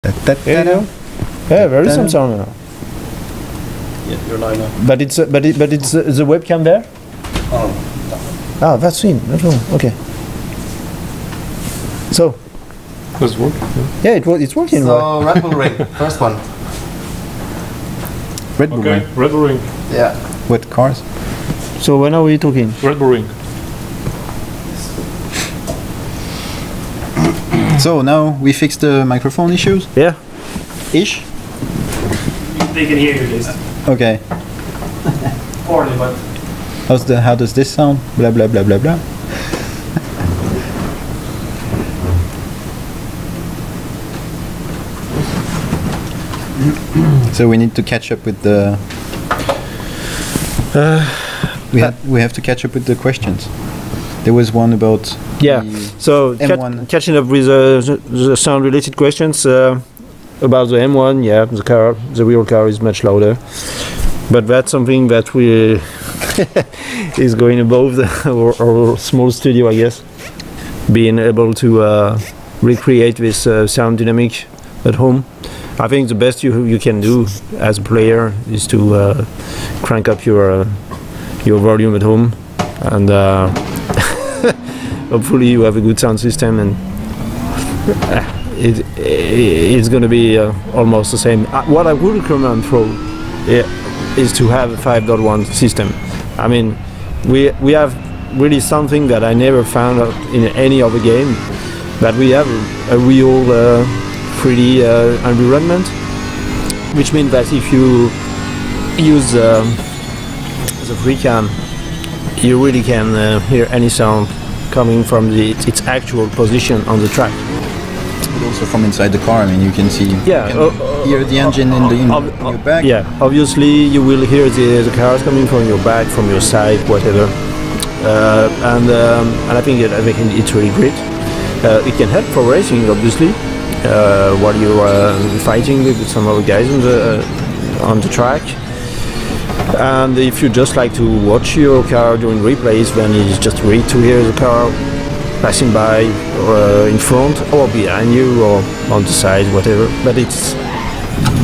Yeah, there is some sound now. Yeah, you're live now. But it's the webcam there. Ah, that's in. Okay. So. Does it work? Yeah, it's working. So Red Bull Ring, first one. Red Bull Ring. Red Bull Ring. Yeah. With cars. So when are we talking? Red Bull Ring. So now we fixed the microphone issues. Yeah. Ish. They can hear you, at least. Okay. Poorly, but. How does this sound? Blah blah blah blah blah. So we need to catch up with the. We have to catch up with the questions. There was one about. Yeah. So catching up with the sound related questions about the M1. Yeah, the real car is much louder, but that's something that we is going above our small studio, I guess. Being able to recreate this sound dynamic at home. I think the best you can do as a player is to crank up your volume at home, and hopefully you have a good sound system, and it's going to be almost the same. What I would recommend is to have a 5.1 system. I mean, we have really something that I never found out in any other game, that we have a real 3D environment, which means that if you use the FreeCam, you really can hear any sound coming from its actual position on the track. But also from inside the car, I mean, you can see. Yeah. You can hear the engine in your back. Yeah. Obviously, you will hear the cars coming from your back, from your side, whatever. And I think it's really great. It can help for racing, obviously. While you're fighting with some other guys on the track, and if you just like to watch your car during replays, then it's just great to hear the car passing by, or in front, or behind you, or on the side, whatever. But it's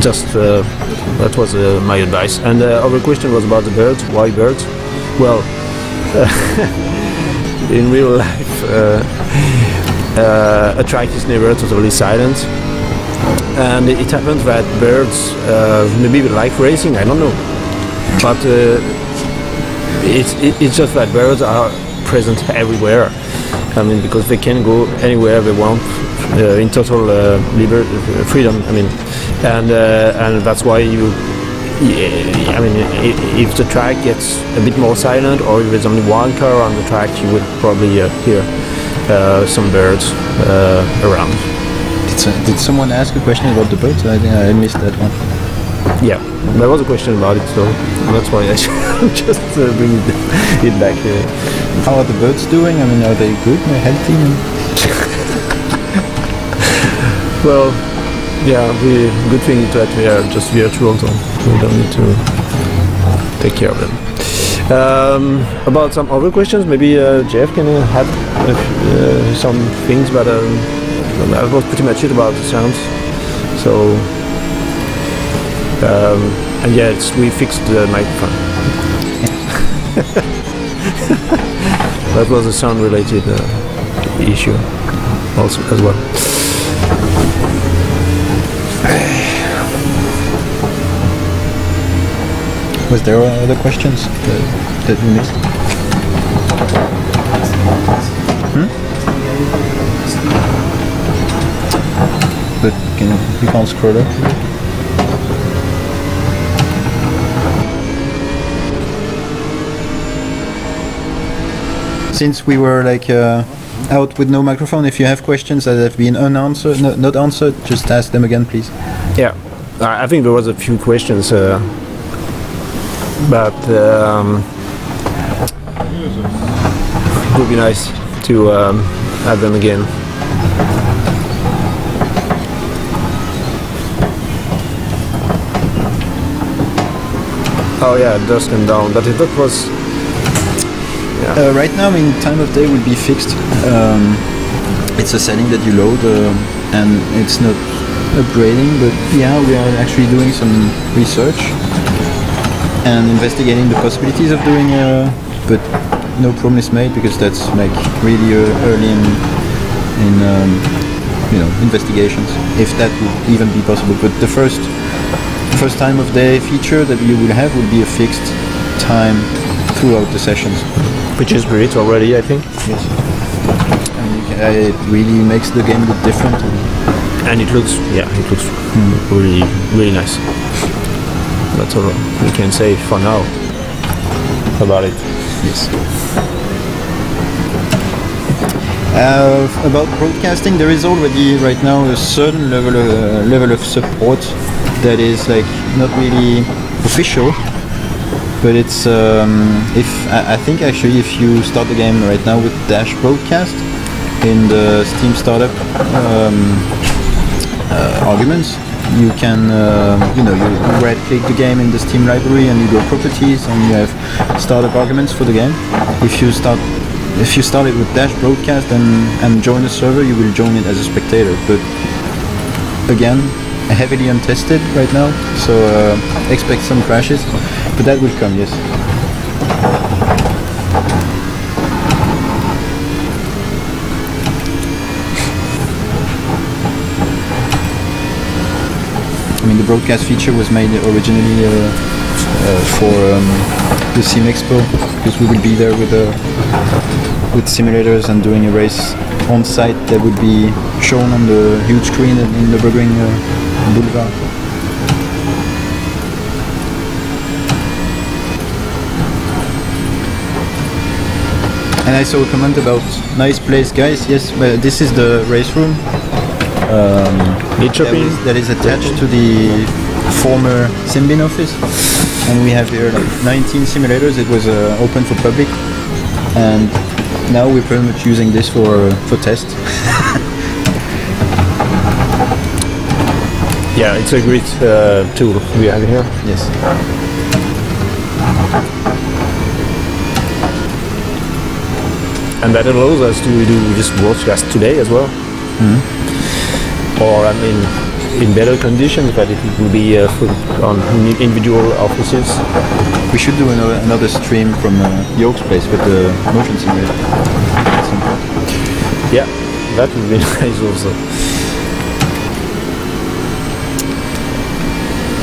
just that was my advice. And the other question was about the birds. Why birds? Well, in real life. A track is never totally silent, and it happens that birds maybe like racing, I don't know, but it's just that birds are present everywhere. I mean, because they can go anywhere they want in total freedom. I mean, and that's why I mean, if the track gets a bit more silent, or if there's only one car on the track, you would probably hear some birds around. Did someone ask a question about the birds? I think I missed that one. Yeah, there was a question about it, so that's why I just bring it back here. How are the birds doing? I mean, are they good? Are they healthy? Well, yeah, the good thing is that we are just virtual, so we don't need to take care of them. About some other questions, maybe Jeff can have some things, but that was pretty much it about the sounds. So, and yeah, we fixed the microphone. That was a sound-related issue, also as well. Was there other questions that we missed? But you can't scroll up. Since we were like out with no microphone, if you have questions that have been unanswered, not answered, just ask them again, please. Yeah, I think there was a few questions. But it would be nice to have them again. Oh yeah, dusk and dawn, but that was... Yeah. Right now, I mean, time of day will be fixed. It's a setting that you load, and it's not upgrading, but yeah, we are actually doing some research and investigating the possibilities of doing, but no promise made because that's like really early in investigations, if that would even be possible. But the first time of day feature that you will have will be a fixed time throughout the sessions. Which is great already, I think. Yes. And it really makes the game look different. And it looks really, really nice. That's all we can say for now about it. Yes. About broadcasting, there is already right now a certain level of support that is like not really official, but it's I think actually if you start the game right now with Dash Broadcast in the Steam startup arguments, you can you right click the game in the Steam library and you go properties and you have startup arguments for the game. If you start it with Dash Broadcast and join the server, you will join it as a spectator, but again, heavily untested right now, so expect some crashes, but that will come, yes. I mean, the broadcast feature was made originally for the Sim Expo, because we will be there with simulators and doing a race on site that would be shown on the huge screen in the Nürburgring Boulevard. And I saw a comment about nice place, guys. Yes, well, this is the RaceRoom that is attached to the former Simbin office, and we have here like 19 simulators. It was open for public, and now we're pretty much using this for test. Yeah, it's a great tool we have here. Yes. And that allows us to do this broadcast today as well. Or I mean, in better conditions, but it will be on individual offices. We should do another stream from York's place with the motion simulator. Yeah, that would be nice also.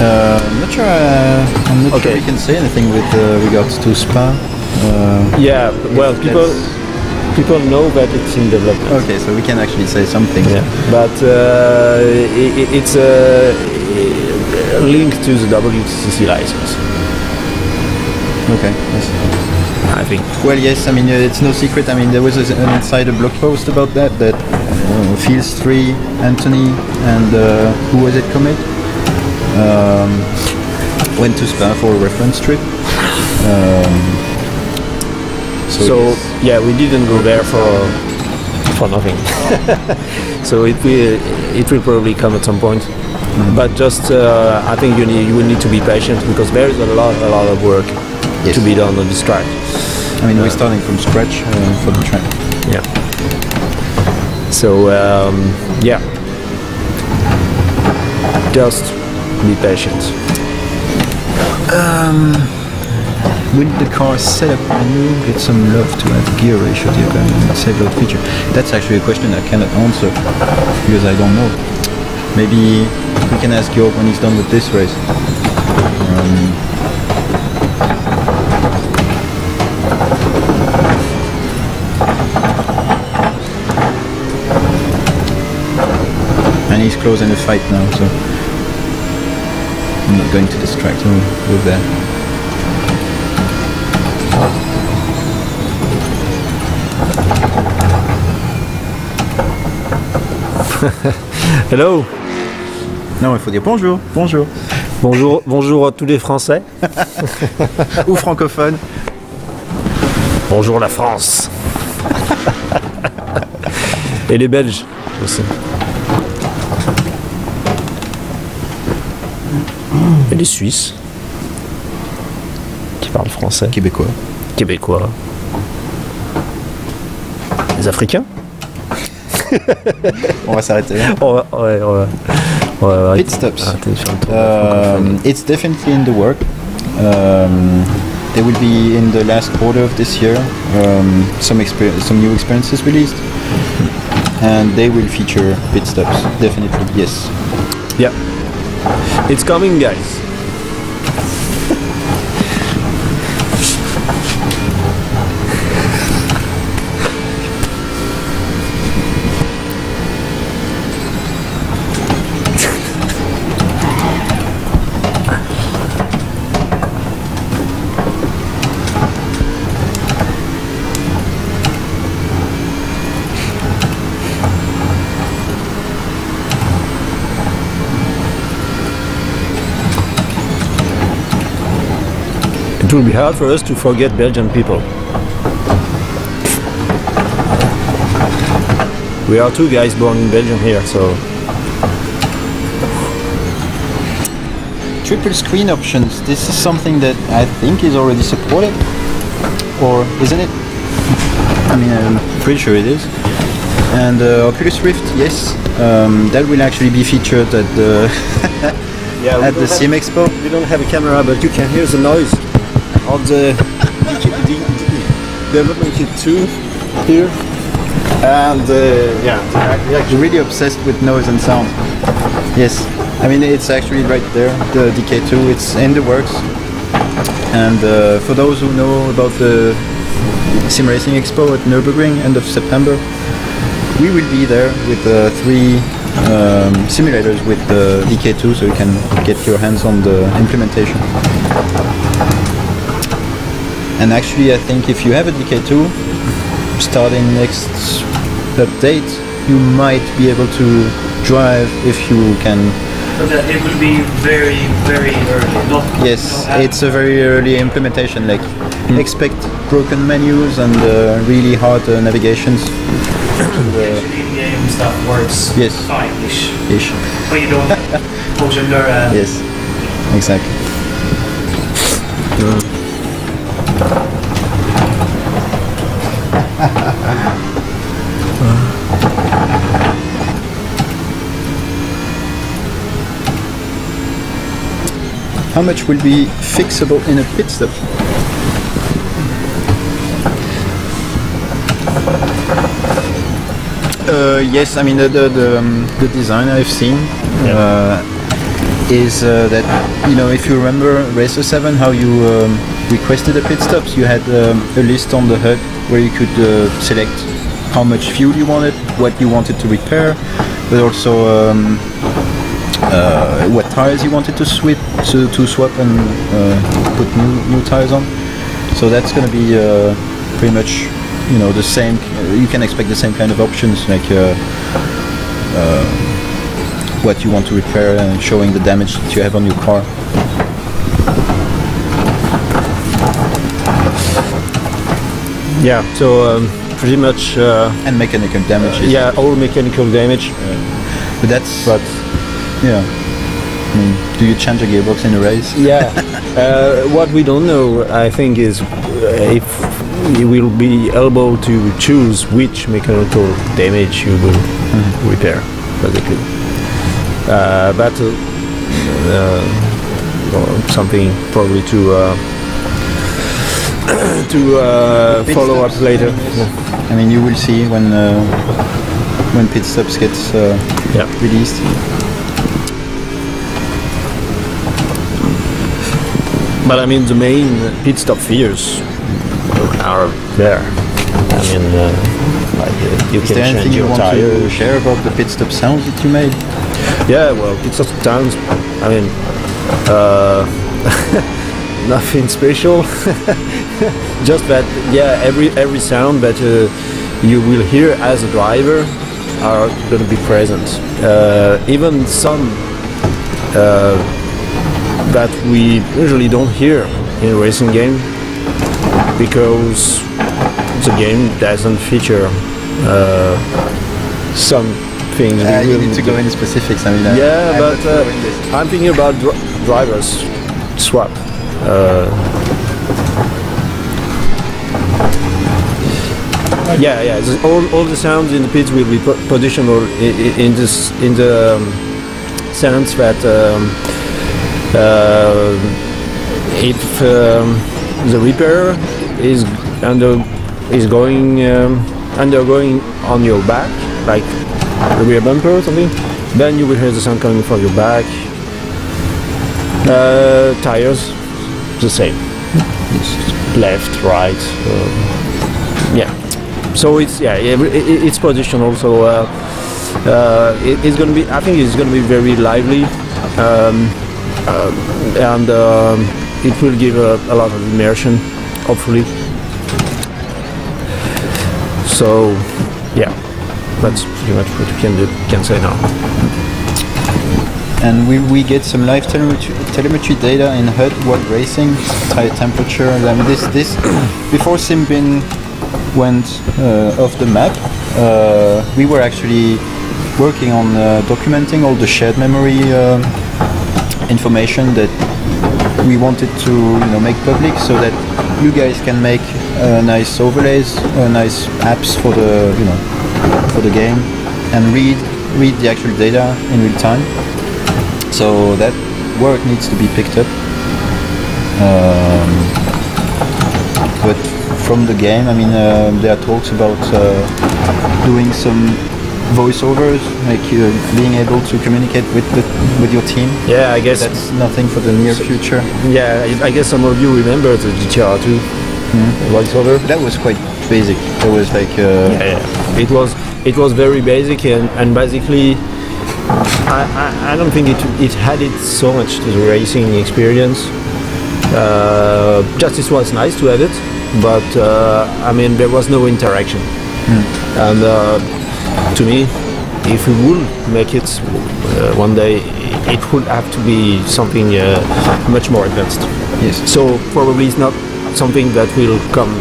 I'm not sure we can say anything with regards to Spa. Yeah, well, people know that it's in development. Okay, so we can actually say something. Yeah, but it's linked to the WTCC license. Okay, yes. I think. Well, yes, I mean, it's no secret. I mean, there was an insider blog post about that Fields 3, Anthony, and who was it, Comet? Went to Spa for a reference trip. So yeah, we didn't go there for nothing. So it will probably come at some point. But just I think you will need to be patient because there is a lot of work to be done on this track. I mean, we're starting from scratch for the track. Yeah. So yeah, just be patient. With the car set up menu, get some love to add gear ratio to your car and save load feature. That's actually a question I cannot answer because I don't know. Maybe we can ask York when he's done with this race. And he's closing the fight now, so I'm not going to distract him with that. Hello. Non, il faut dire bonjour, bonjour. Bonjour à tous les Français. Ou francophones. Bonjour la France. Et les Belges aussi. Et les Suisses qui parlent français. Québécois. Québécois. Les Africains. On va s'arrêter là. On Well, Pit stops. Attention to It's definitely in the work. They will be in the last quarter of this year. Some new experiences released, and they will feature pit stops. Definitely, yes. Yeah, it's coming, guys. It will be hard for us to forget Belgian people. We are two guys born in Belgium here, so... Triple screen options. This is something that I think is already supported, or isn't it? I mean, I'm pretty sure it is. And Oculus Rift, yes, that will actually be featured at the at the Sim Expo. We don't have a camera, but you can hear the noise of the development kit 2 here. And yeah, We're actually really obsessed with noise and sound. Yes, I mean it's actually right there, the DK2. It's in the works. And for those who know about the Sim Racing Expo at Nürburgring end of September, we will be there with 3 simulators with the DK2, so you can get your hands on the implementation. And actually, I think if you have a DK2, starting next update, you might be able to drive if you can. But it will be very, very early. Yes, it's a very early implementation. Like, expect broken menus and really hard navigations. Actually, in-game stuff works Yes. fine-ish. Ish. But you don't motion blur and... Yes, exactly. How much will be fixable in a pit stop? Yes, I mean the design I've seen is that, you know, if you remember Racer 7, how you requested the pit stops, you had a list on the HUD where you could select how much fuel you wanted, what you wanted to repair, but also what tires you wanted to swap and put new tires on. So that's going to be pretty much, you know, the same. You can expect the same kind of options, like what you want to repair and showing the damage that you have on your car. yeah, so pretty much. And mechanical damage. Yeah, all mechanical damage. But that's. But yeah. I mean, do you change a gearbox in a race? yeah, what we don't know, I think, is if you will be able to choose which mechanical damage you will repair, basically. But something probably to follow up later. Yeah. I mean, you will see when pit stops gets released. But I mean, the main pit stop fears are there. I mean, like you Is can there change anything you your want tires. to share about the pit stop sounds that you made? Yeah, well, pit stop sounds. I mean, nothing special. Just that, yeah, every sound that you will hear as a driver are going to be present. Even some that we usually don't hear in a racing game, because the game doesn't feature some things. You need to go into specifics. I mean, yeah, but I'm thinking about drivers swap. Yeah. All the sounds in the pits will be positioned in sense that if the repair is undergoing on your back, like the rear bumper or something, then you will hear the sound coming from your back. Tires, the same. Left, right, yeah. So it's position also. It's going to be. I think it's going to be very lively, and it will give a lot of immersion, hopefully. So, yeah, that's pretty much what you can say now. And will we get some live telemetry data in HUD while racing, tire temperature? I mean, this before Simbin went off the map, we were actually working on documenting all the shared memory information that we wanted to make public, so that you guys can make nice overlays, nice apps for the for the game, and read the actual data in real time. So that work needs to be picked up. But from the game, I mean, there are talks about doing some voiceovers, like being able to communicate with your team. Yeah, I guess that's nothing for the near future. Yeah, I guess some of you remember the GTR2 voiceover. That was quite basic. It was like it was very basic, and basically I don't think it added so much to the racing experience. Just it was nice to have it, but I mean, there was no interaction. And to me, if we will make it one day, it would have to be something much more advanced. Yes. So probably it's not something that will come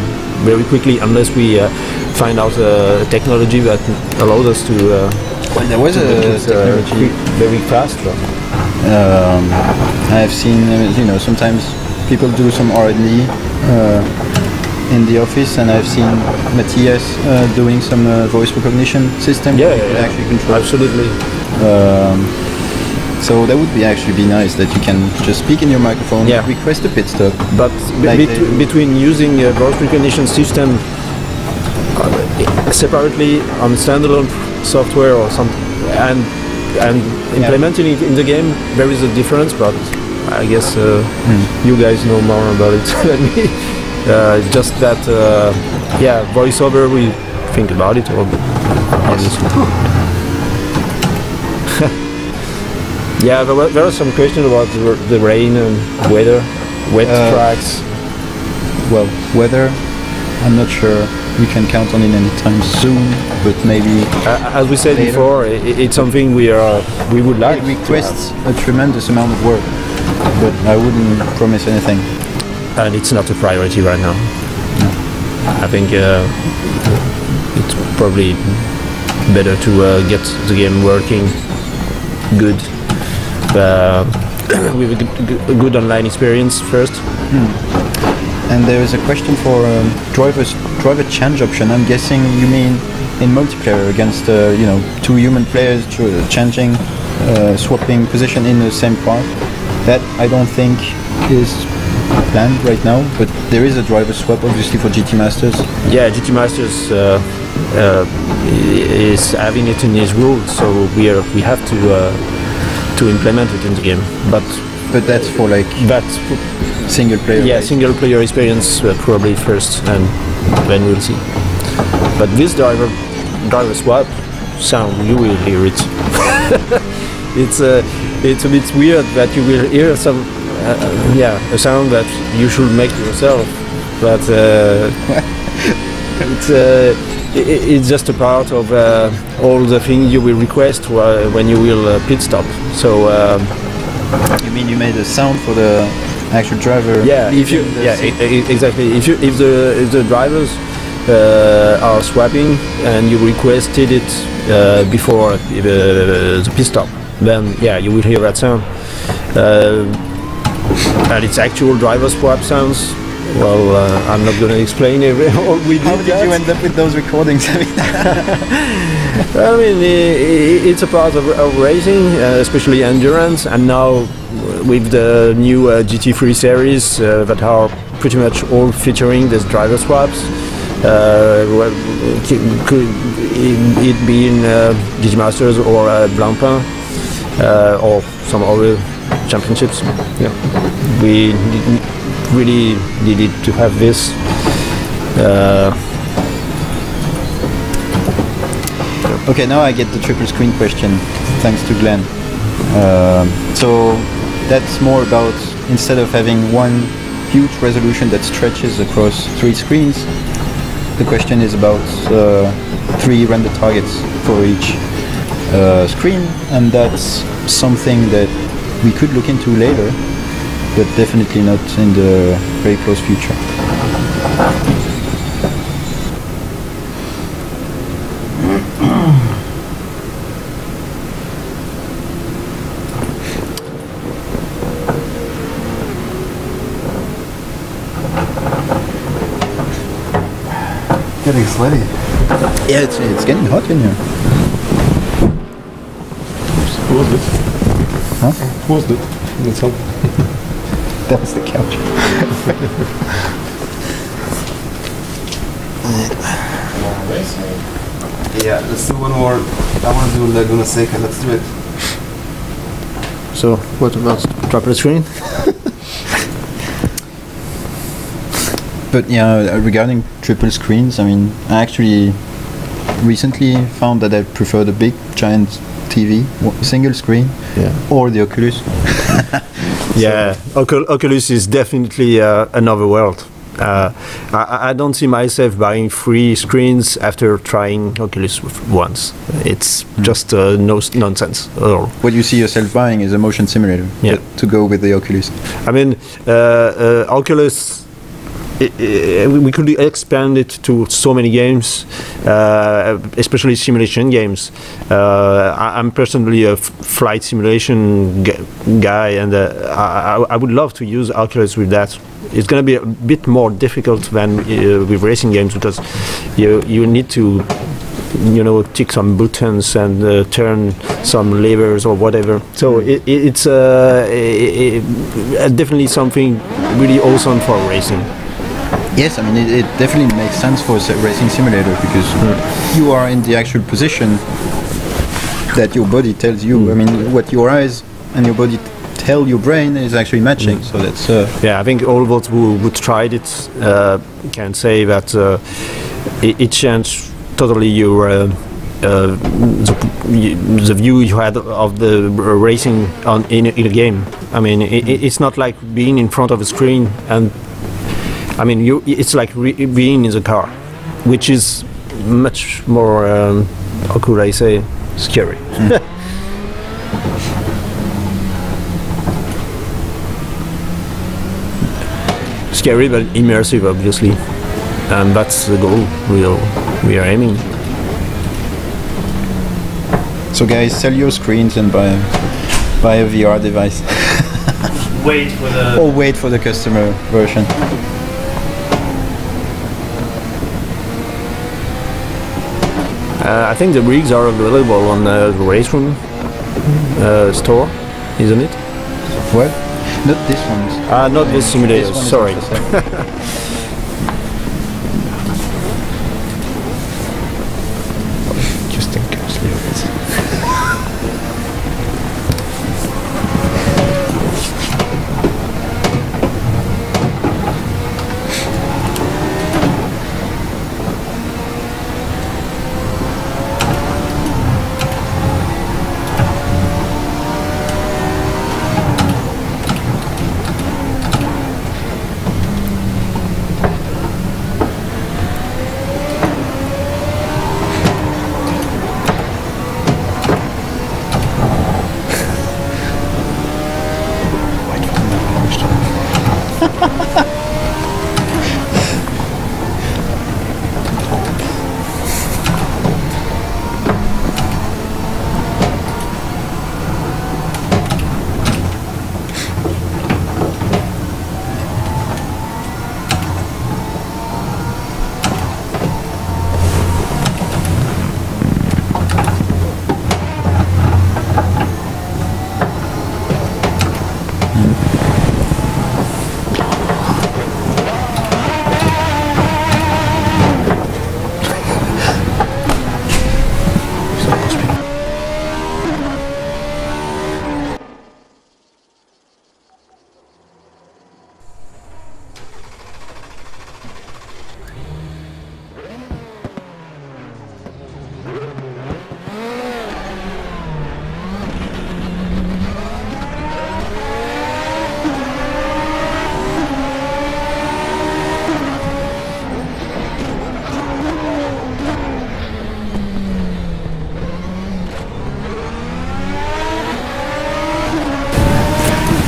very quickly unless we find out a technology that allows us to. Well, there was a technology very fast. I've seen, sometimes people do some R&D in the office, and I've seen Matthias doing some voice recognition system. Yeah, actually control. Absolutely. So that would actually be nice that you can just speak in your microphone, request a pit stop. But between using a voice recognition system separately on standalone software or something and implementing it in the game, there is a difference. But I guess you guys know more about it than me. Just that, voiceover, we think about it, obviously. Yeah, there are some questions about the rain and weather, wet tracks. Well, weather, I'm not sure we can count on it anytime soon, but maybe. As we said later. Before, it's something we would like. It requests a tremendous amount of work, but I wouldn't promise anything. And it's not a priority right now. No. I think it's probably better to get the game working good with a good online experience first. And there is a question for driver change option. I'm guessing you mean in multiplayer against two human players changing, swapping position in the same car. That I don't think is planned right now, but there is a driver swap obviously for GT Masters. Yeah, GT Masters is having it in his rules, so we have to implement it in the game. But that's for like single player. Yeah, single player experience probably first, and then we'll see. But this driver swap sound, you will hear it. It's a bit weird that you will hear some a sound that you should make yourself, but it's just a part of all the things you will request when you will pit stop. So you mean you made a sound for the actual driver? Yeah, exactly. If the drivers are swapping and you requested it before the pit stop, then you will hear that sound. And it's actual driver swap sounds. Well, I'm not going to explain all we did. How did you end up with those recordings? I mean, it's a part of racing, especially endurance, and now with the new GT3 series that are pretty much all featuring these driver swaps. Could it be in GT Masters or Blancpain or some other championships? Yeah, we really needed to have this. Okay, now I get the triple screen question, thanks to Glenn. So that's more about, instead of having one huge resolution that stretches across 3 screens, the question is about 3 render targets for each screen, and that's something that we could look into later, but definitely not in the very close future. Getting sweaty. Yeah, it's getting hot in here. Who was this? Huh? Who was that? That's how. That was the couch. Yeah, let's do one more. I want to do Laguna Seca. Let's do it. So, what about triple screen? But yeah, regarding triple screens, I mean, I actually recently found that I prefer the big giant TV, single screen, or the Oculus. Yeah, Oculus is definitely another world. I don't see myself buying 3 screens after trying Oculus once. It's just nonsense at all. What you see yourself buying is a motion simulator to go with the Oculus. I mean, Oculus, we could expand it to so many games, especially simulation games. I'm personally a flight simulation guy, and I would love to use Oculus with that. It's going to be a bit more difficult than with racing games, because you need to, you know, tick some buttons and turn some levers or whatever. So it's definitely something really awesome for racing. Yes, I mean, it definitely makes sense for a racing simulator, because you are in the actual position that your body tells you. I mean, what your eyes and your body tell your brain is actually matching. So that's yeah, I think all those who tried it can say that it changed totally your the view you had of the racing in a game. I mean, it's not like being in front of a screen, and I mean, it's like being in the car, which is much more, how could I say, scary. Scary, but immersive, obviously, and that's the goal we are aiming. So, guys, sell your screens and buy a VR device. Wait for the customer version. I think the rigs are available on the RaceRoom store, isn't it? What? Not this one. Not this simulator, sorry. Just think carefully of it.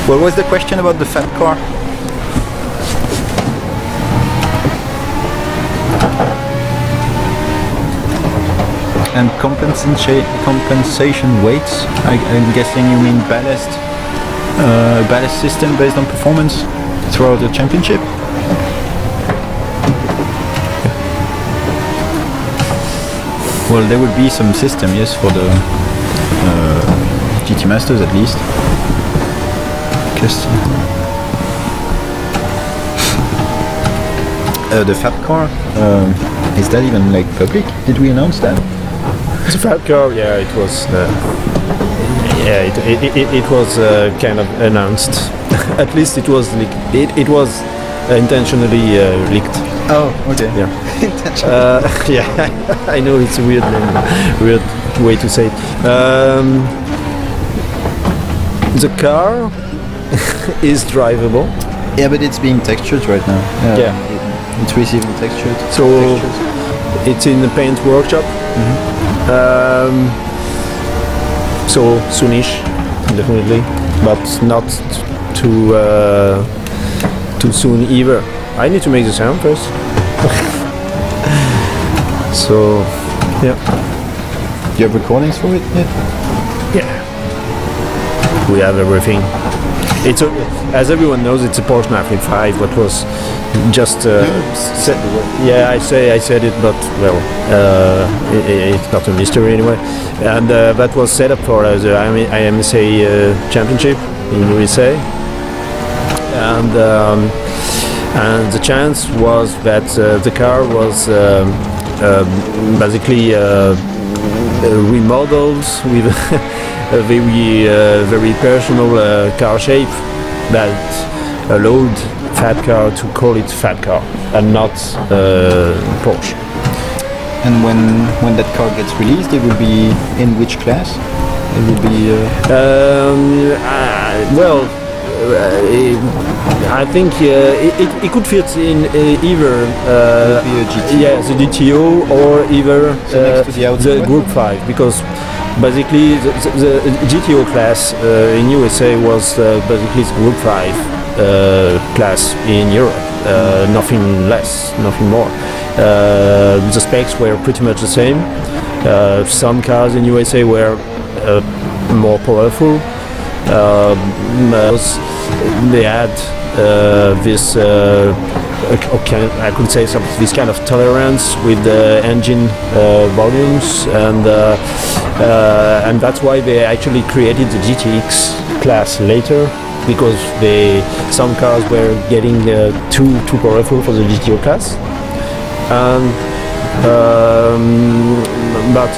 What was the question about the fat car? And compensation weights? I'm guessing you mean ballast system based on performance throughout the championship? Well, there would be some system, yes, for the GT Masters at least. The fat car, is that even like public? Did we announce that? The fat car, yeah, it was. It was kind of announced. At least it was leaked. It was intentionally leaked. Oh, okay. Yeah. Yeah, I know it's a weird way to say it. The car is drivable. Yeah, but it's being textured right now. Yeah. It's receiving textured. So it's in the paint workshop. So soonish, definitely, but not too soon either. I need to make the sound first. So, yeah. Do you have recordings for it yet? Yeah. We have everything. It's a, as everyone knows, it's a Porsche 995. What was just yeah, I said it, but well, it's not a mystery anyway. And that was set up for the IMSA championship in USA, and the chance was that the car was basically remodeled with a very personal car shape that allowed fat car to call it fat car and not Porsche. And when that car gets released, it will be in which class? It will be well, I think it could fit in either yeah, the GTO or either the Group 5, because basically the GTO class in USA was basically the Group 5 class in Europe, nothing less, nothing more. The specs were pretty much the same. Some cars in USA were more powerful. They had this, I could say, this kind of tolerance with the engine volumes, and that's why they actually created the GTX class later, because some cars were getting too powerful for the GTO class. But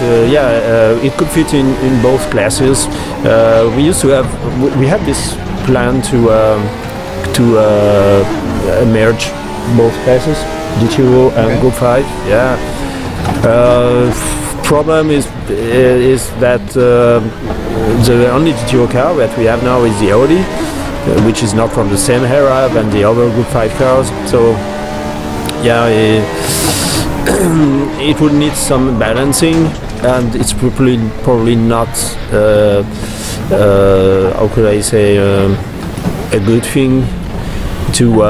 it could fit in both classes. We had this plan to merge both classes, GTO and Group 5. Yeah. Problem is that the only GTO car that we have now is the Audi, which is not from the same era than the other Group 5 cars. So yeah, it would need some balancing, and it's probably not how could I say, a good thing to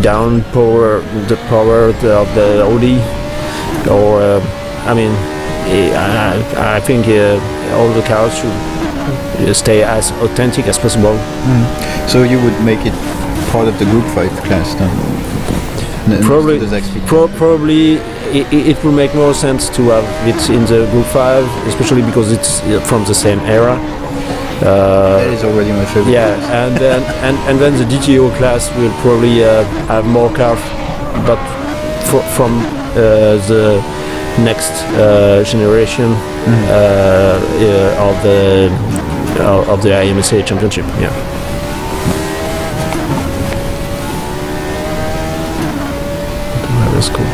downpower the power of the Audi, or I mean, I think all the cars should stay as authentic as possible. So you would make it part of the Group 5 class then? Probably it will make more sense to have it in the Group 5, especially because it's from the same era. That is already my favorite. Yeah, and then the DTO class will probably have more cars, but from the next generation of the IMSA championship. Yeah. That's cool.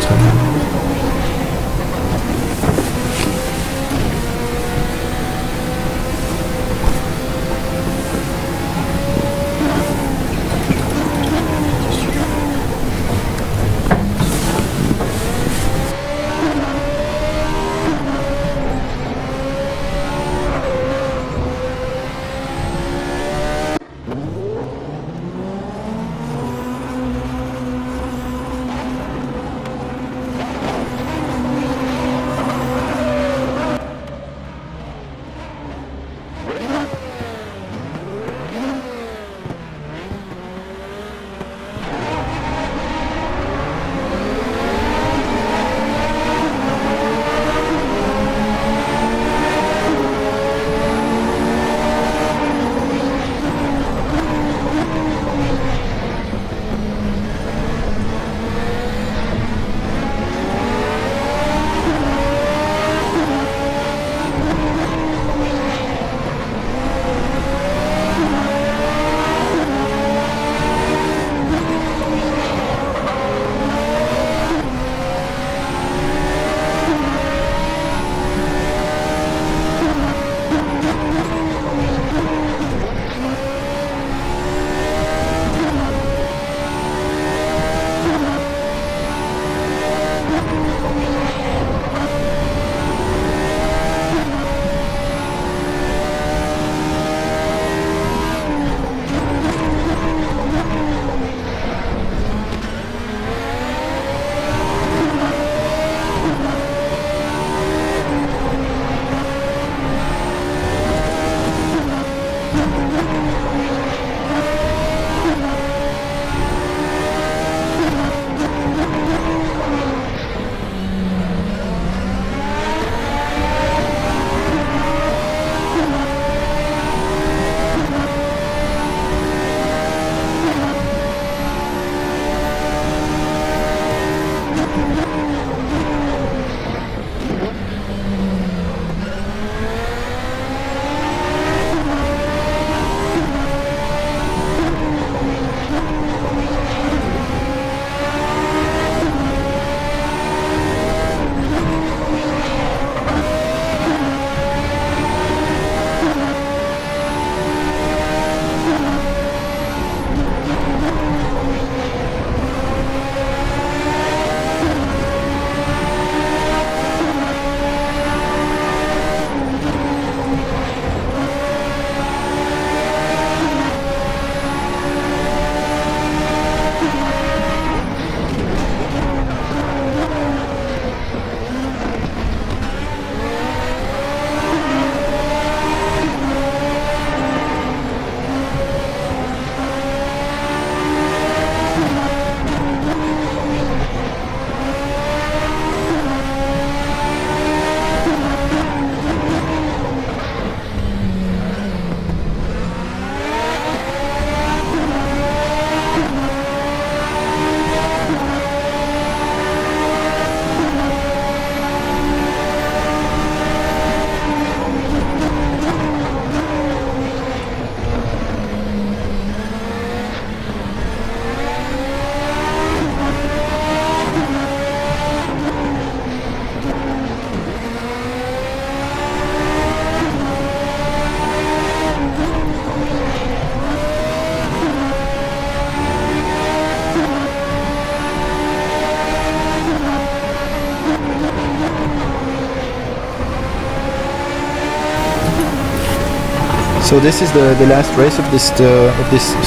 So this is the last race of this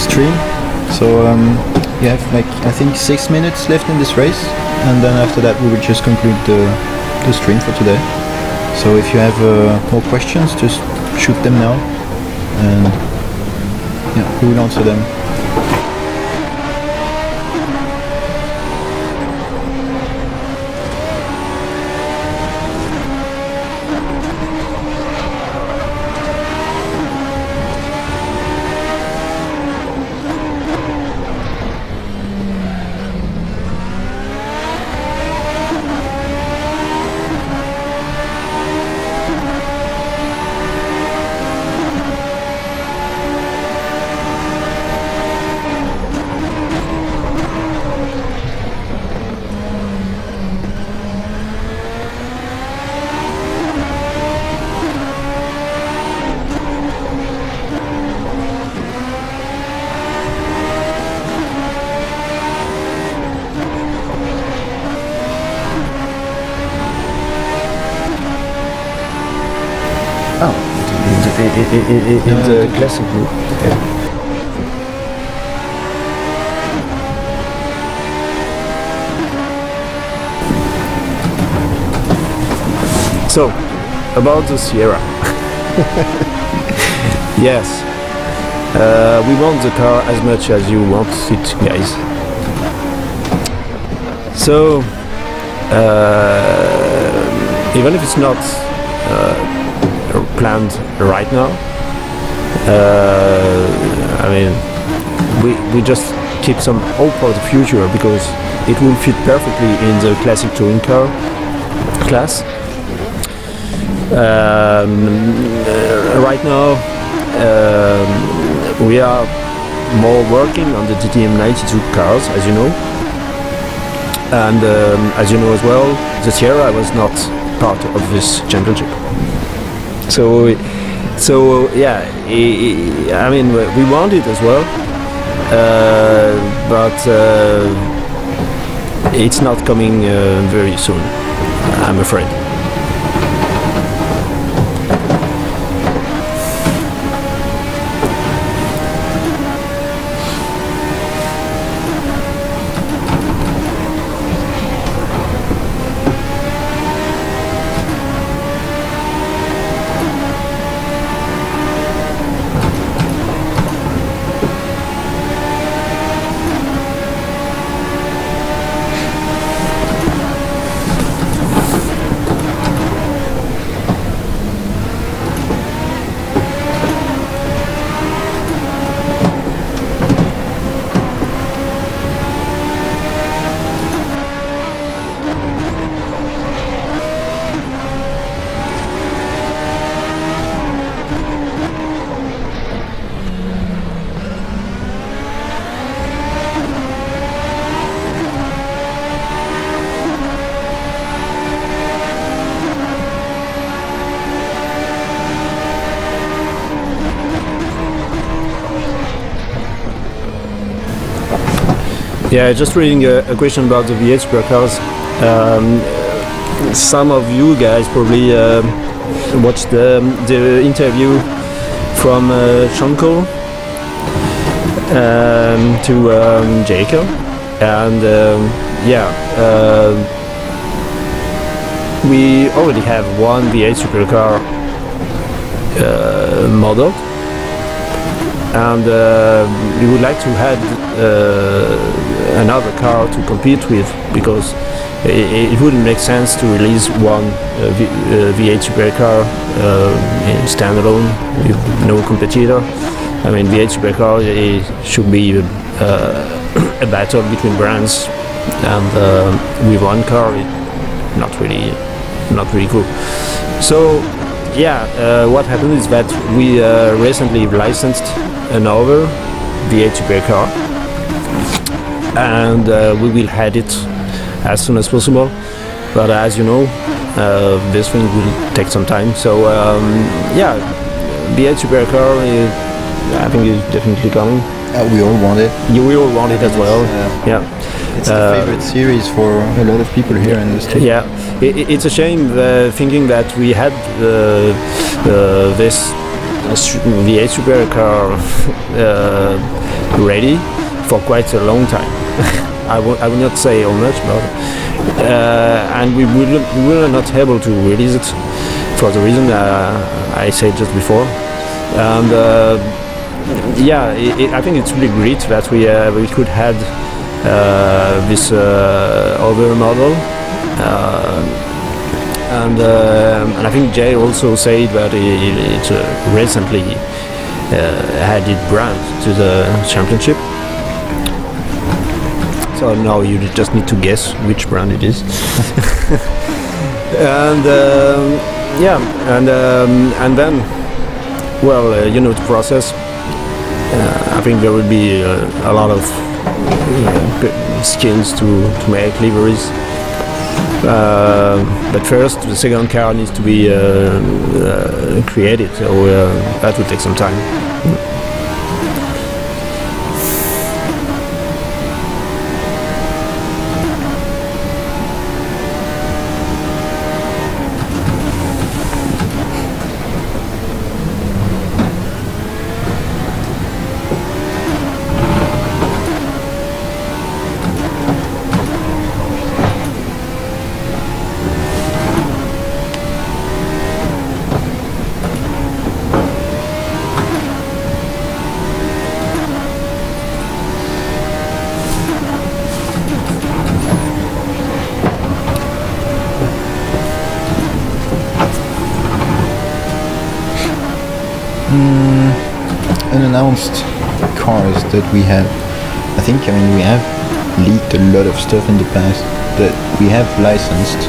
stream. So you have like I think 6 minutes left in this race, and then after that we will just conclude the stream for today. So if you have more questions, just shoot them now, and yeah, we will answer them. in the classic group. So, about the Sierra. Yes, we want the car as much as you want it, guys. So, even if it's not planned right now, I mean, we just keep some hope for the future because it will fit perfectly in the classic touring car class. Right now we are more working on the DTM 92 cars, as you know, and as you know as well, the Sierra was not part of this championship. So yeah, I mean, we want it as well, but it's not coming very soon, I'm afraid. Yeah, just reading a question about the V8 supercars. Some of you guys probably watched the interview from Shanko to Jacob, and yeah, we already have one V8 supercar model, and we would like to add another car to compete with, because it wouldn't make sense to release one V8 supercar in standalone with no competitor. I mean, V8 supercar, it should be a battle between brands, and with one car, not really cool. So yeah, what happened is that we recently licensed another V8 supercar, and we will add it as soon as possible. But as you know, this thing will take some time. So yeah, V8 supercar, I think is definitely coming. We all want it. We all want it as well. Yeah. It's the favorite series for a lot of people here in the state. Yeah, it's a shame thinking that we had this V8 supercar ready for quite a long time. I will not say how much, but and we were not able to release it for the reason I said just before. And yeah, I think it's really great that we could have this other model, and I think Jay also said that it recently added brand to the championship. So now you just need to guess which brand it is. And yeah, and then, well, you know the process. I think there will be a lot of skins to make liveries. But first, the second car needs to be created, so that will take some time. unannounced cars that we have. I think, I mean, we have leaked a lot of stuff in the past that we have licensed.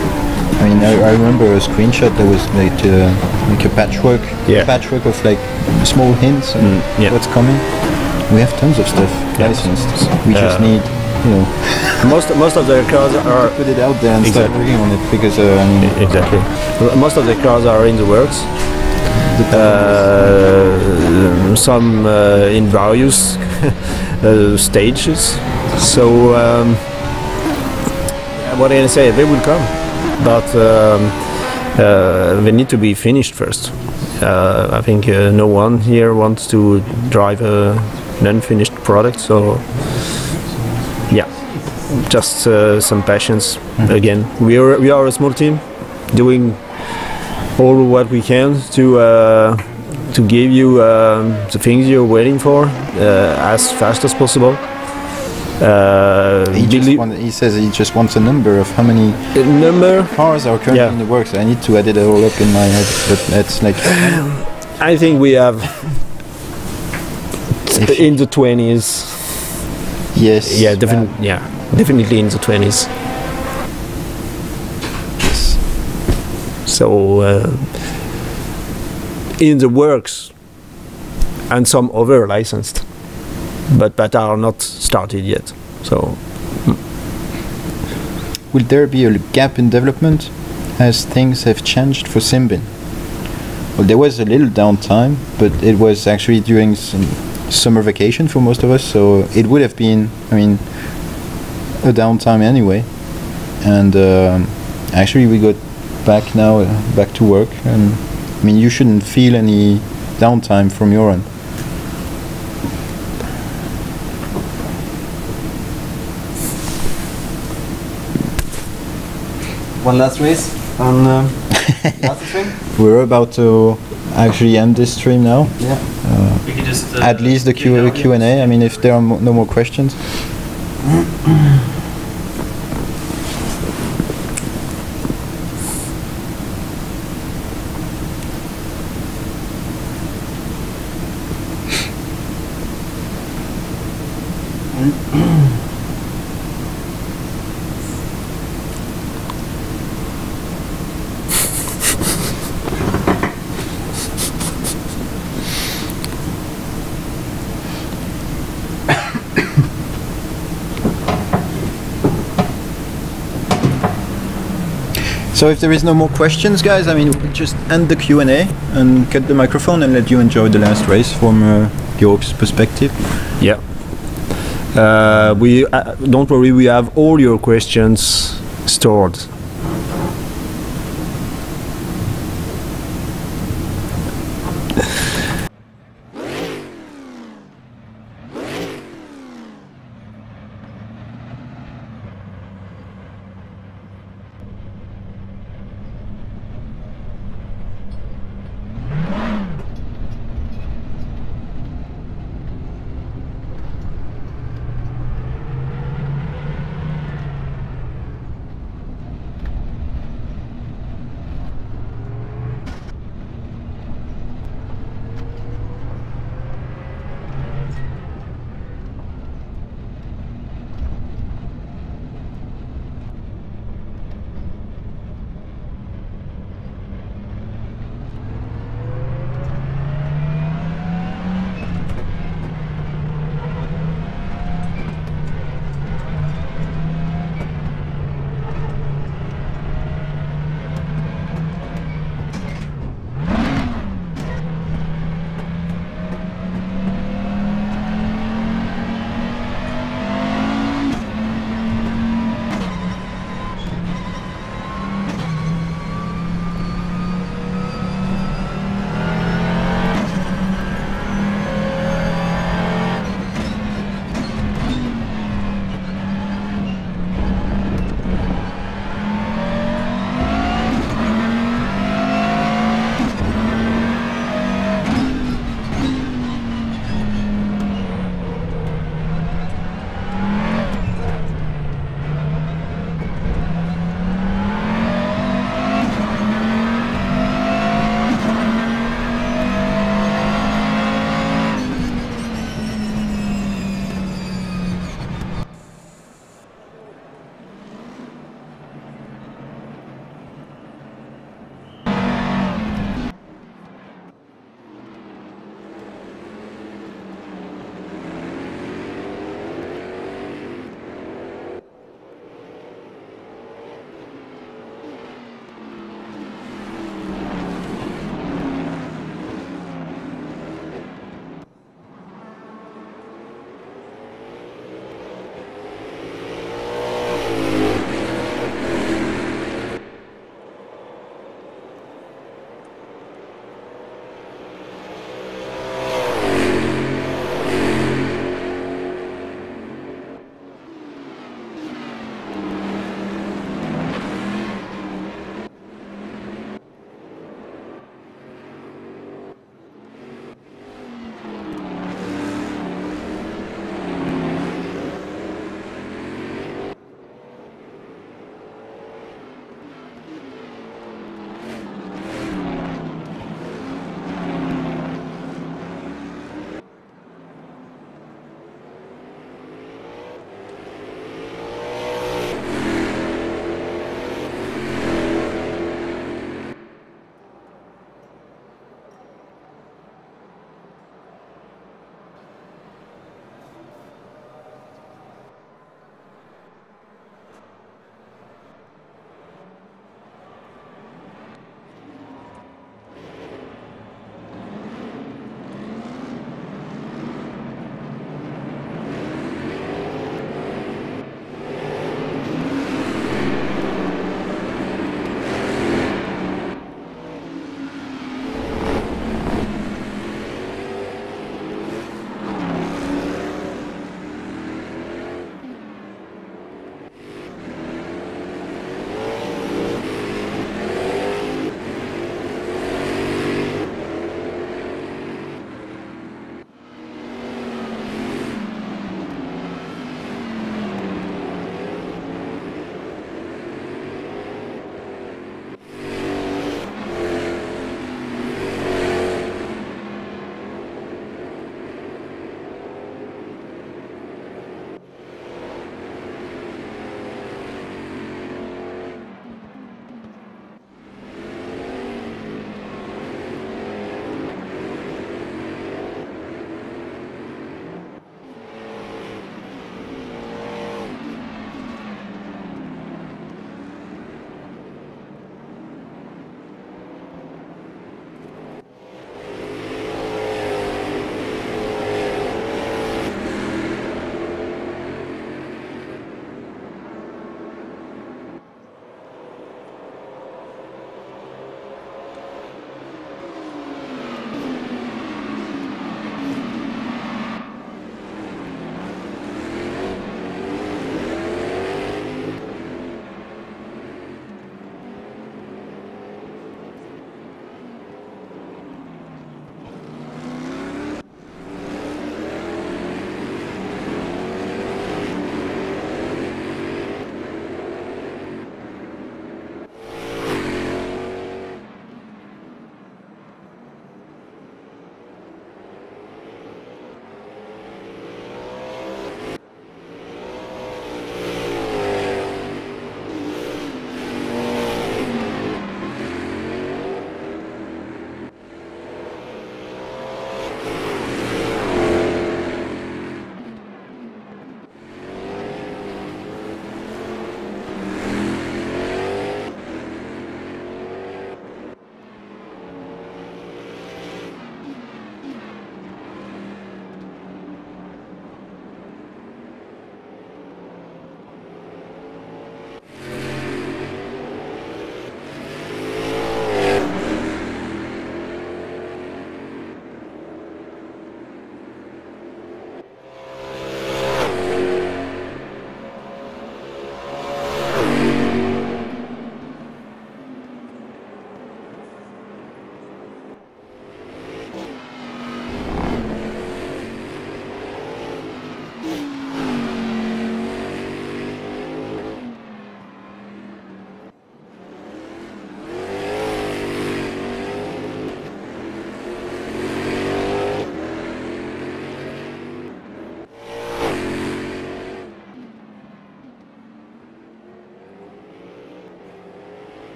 I mean, I remember a screenshot that was like a patchwork of like small hints on what's coming. We have tons of stuff licensed. We just need, you know, most of the cars are put it out there and start working on it, because I mean, exactly. Most of the cars are in the works. Some in various stages. So what can I say? They will come, but they need to be finished first. I think no one here wants to drive an unfinished product. So yeah, just some patience. Again, we are a small team doing all what we can to give you the things you're waiting for as fast as possible. He says he just wants a number of how many cars are currently in the works. I need to add it all up in my head, but that's like I think we have in the 20s. Yes. Yeah, definitely in the 20s. Yes. So in the works, and some other licensed, but that are not started yet. So will there be a gap in development as things have changed for Simbin? Well, there was a little downtime, but it was actually during some summer vacation for most of us, so it would have been, I mean, a downtime anyway. And actually we got back to work, and I mean, you shouldn't feel any downtime from your end. One last race on last stream. We're about to actually end this stream now. Yeah. We can just At least the Q&A. I mean, if there are no more questions. So if there is no more questions, guys, I mean, we'll just end the Q&A and cut the microphone and let you enjoy the last race from Georg's perspective. yeah, we don't worry. We have all your questions stored